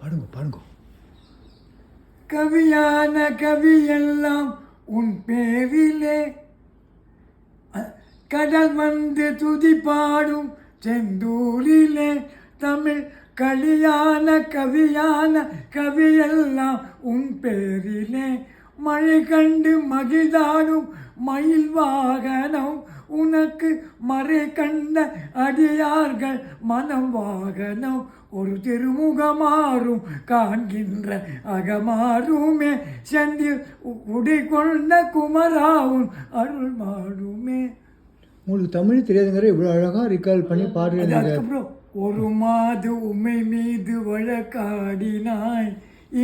பாடுங்க பாடுங்க. கவியான கவியெல்லாம் உன் பேரிலே கடல் வந்து துதி பாடும் செந்தூரிலே தமிழ் கலியான கவியான கவியெல்லாம் உன் பேரிலே மழை கண்டு மகிழ்ந்தாடும் மயில் வாகனம் உனக்கு மறை கண்ட அடியார்கள் மனம் வாகனம் ஒரு திருமுகமாறும் காண்கின்ற அகமாறுமே செந்தில் உடை கொண்ட குமராவும் அருள் மாடுமே. உங்களுக்கு தமிழ் தெரியாதுங்கிற இவ்வளோ அழகாக ரிகால் பண்ணி பாடுறீங்க. அதுக்கப்புறம் ஒரு மாது உமை மீது வழக்காடினாய்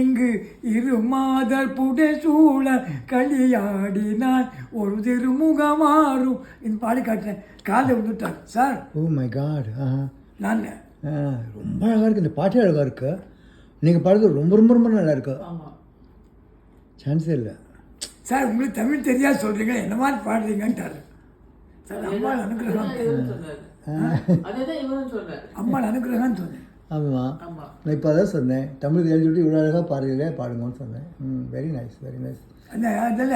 இங்கு 2 மாதர் புடைசூழ களியாடினாய் ஒரு திருமுகமாறும் இந்த பாடி காட்டுறேன். காலை விட்டுட்டார் சார். Oh my God. நான் ரொம்ப அழகாக இருக்குது. இந்த பாட்டே அழகாக இருக்கு. நீங்கள் பாடுறது ரொம்ப ரொம்ப ரொம்ப நல்லா இருக்கு. சான்ஸே இல்லை சார். உங்களுக்கு தமிழ் தெரியாது சொல்கிறீங்க, என்ன மாதிரி பாடுறீங்கன்ட்டார் சார். அம்மா அனுகிரகம், அம்மா அனுகிரகம் சொன்னேன். ஆமாம், நான் இப்போ அதான் சொன்னேன். தமிழ் எழுதிவிட்டு இவ்வளோ அழகாக பாடுறீங்களே, பாடுங்கன்னு சொன்னேன். Very nice very nice. அந்த அதில்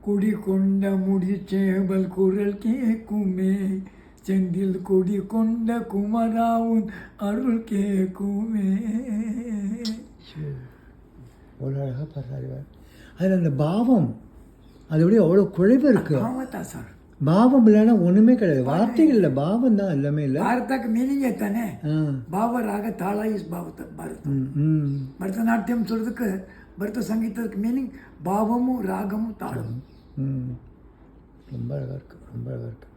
குடி கொண்ட முடிச்சேவல் குரல் கேட்குமே செந்தில் கொடி கொண்ட குமராவும் அருள் கேட்குமே. அவ்வளோ அழகாக பாடுறாரு. அதில் அந்த பாவம் அது எப்படி அவ்வளோ குழைவு இருக்குது. ஆமாம் சார். பாவம் இல்லைன்னா ஒன்றுமே கிடையாது. வார்த்தைகள் இல்லை, பாவம் தான் எல்லாமே இல்லை. பாரதாக்கு மீனிங்கே தானே. பாவராக தாளாயுஸ் பாவத்தை பரதம் பரதநாட்டியம் சொல்றதுக்கு பரத சங்கீதத்துக்கு மீனிங் பாவமும் ராகமும் தாளமும். ரொம்ப அழகாக இருக்குது, ரொம்ப அழகாக இருக்குது.